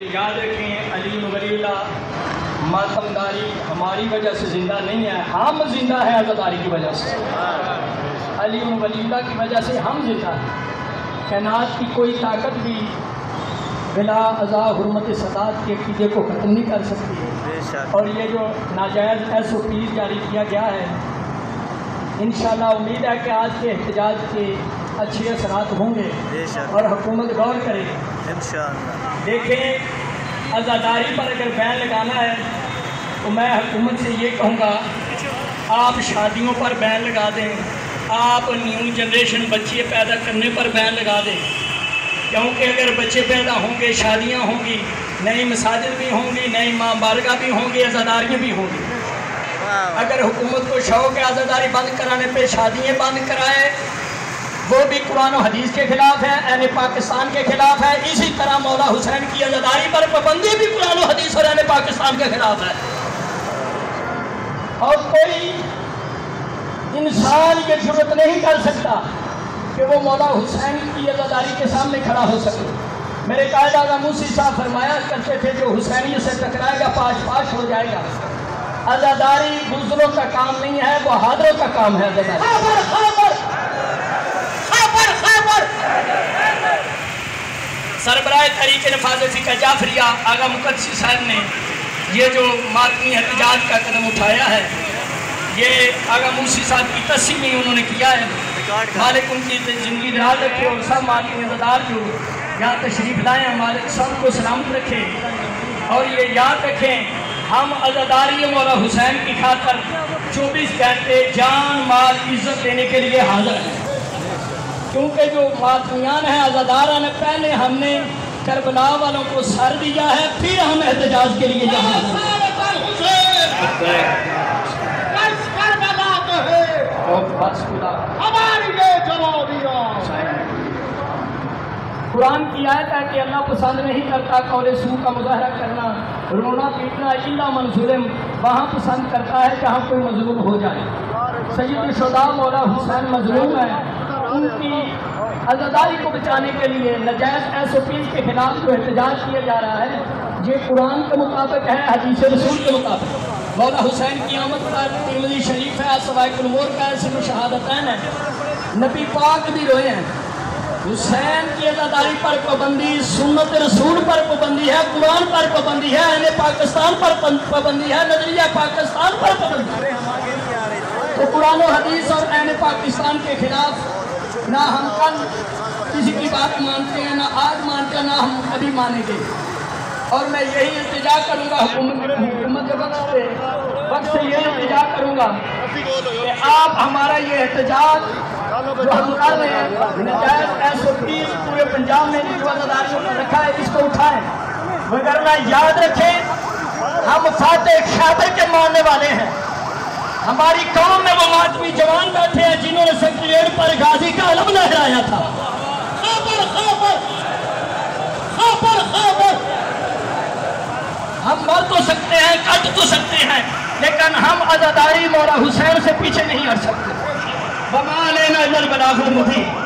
یاد رکھیں علی ولی اللہ ماتمداری ہماری وجہ سے زندہ نہیں ہے، ہم زندہ ہیں عزاداری کی وجہ سے۔ علی ولی اللہ کی وجہ سے ہم زندہ ہیں۔ کائنات کی کوئی طاقت بھی بلا عزا حرمت صدات کے عقیدے کو ختم نہیں کر سکتی ہے، اور یہ جو ناجائز SOP جاری کیا گیا ہے، انشاءاللہ امید ہے کہ آج کے احتجاج کے اچھے اثرات ہوں گے اور حکومت غور کرے گی۔ دیکھیں، عزاداری پر اگر بین لگانا ہے تو میں حکومت سے یہ کہوں گا، آپ شادیوں پر بین لگا دیں، آپ نیو جنریشن بچے پیدا کرنے پر بین لگا دیں، کیونکہ اگر بچے پیدا ہوں گے، شادیاں ہوں گی، نئی مساجد بھی ہوں گی، نئی ماں بارگاہ بھی ہوں گی، عزاداریاں بھی ہوں گی۔ اگر حکومت کو شوق ہے عزاداری بند کرانے پہ شادیاں بند کرائے، وہ بھی قرآن و حدیث کے خلاف ہے، اہل پاکستان کے خلاف ہے۔ اسی طرح مولا حسین کی عزاداری پر پابندی بھی قرآن و حدیث اور اہل پاکستان کے خلاف ہے۔ اور کوئی انسان یہ جرات نہیں کر سکتا کہ وہ مولا حسین کی عزاداری کے سامنے کھڑا ہو سکے۔ میرے قائد اعظم موسی صاحب فرمایا کرتے تھے، جو حسینیت سے ٹکرائے گا پاش پاش ہو جائے گا۔ عزاداری بزرگوں کا کام نہیں ہے، وہ بہادروں کا کام ہے۔ سربراہ تحریک نفاذ فقہ جعفریہ آغا مقدسی صاحب نے یہ جو ماتمی احتجاج کا قدم اٹھایا ہے، یہ آغا موسی صاحب کی تسلیم انہوں نے کیا ہے۔ مالک ان کی زندگی دراز رکھے، اور سب ماتمی عزادار جو یہاں تشریف لائیں، مالک سب کو سلامت رکھے، اور یہ یاد رکھیں، ہم عزاداری مولا حسین کی خاطر 24 گھنٹے جان مال عزت دینے کے لیے حاضر ہیں، کیونکہ جو ماتمیان ہیں، عزاداران ہیں، پہلے ہم نے کربلا والوں کو سر دیا ہے، پھر ہم احتجاج کے لیے یہاں ہیں۔ قرآن کی آیت ہے کہ اللہ پسند نہیں کرتا قول سوء کا مظاہرہ کرنا، رونا پیٹنا، الا من ظلم، وہاں پسند کرتا ہے جہاں کوئی مظلوم ہو جائے۔ سید الشہداء مولا حسین مظلوم ہے، ان کی عزاداری کو بچانے کے لیے نجائز SOP کے خلاف جو احتجاج کیا جا رہا ہے، یہ قرآن کے مطابق ہے، حدیث رسول کے مطابق۔ مولا حسین کی آمد پر ترمذی شریف ہے، سوائق الامور کا ہے، سر شہادتین ہے، نبی پاک بھی روئے ہیں۔ حسین کی عزاداری پر پابندی، سنت رسول پر پابندی ہے، قرآن پر پابندی ہے، اہل پاکستان پر پابندی ہے، نظریہ پاکستان پر پابندی ہے۔ تو قرآن و حدیث اور اہل پاکستان کے خلاف نہ ہم کل کسی کی بات مانتے ہیں، نہ آج مانتے ہیں، نہ ہم کبھی مانیں گے۔ اور میں یہی التجا کروں گا حکومت کے وقت سے یہی التجا کروں گا کہ آپ ہمارا یہ احتجاج جو ہم کر رہے ہیں، نجائز SOP پورے پنجاب میں جو عزاداریوں پر رکھا ہے، اس کو اٹھائیں، وگرنہ یاد رکھیں ہم فاتح خیبر کے ماننے والے ہیں۔ ہماری قوم میں وہ ماتمی جوان بیٹھے ہیں جنہوں نے سیکریٹریٹ پر غازی کا علم لہرایا تھا۔ خیبر خیبر خیبر خیبر، ہم مر تو سکتے ہیں، کٹ تو سکتے ہیں، لیکن ہم عزاداری مولا حسین سے پیچھے نہیں ہٹ سکتے۔ وَمَا عَلَيْنَا إِلَّا الْبَلَاغُ الْمُبِينُ۔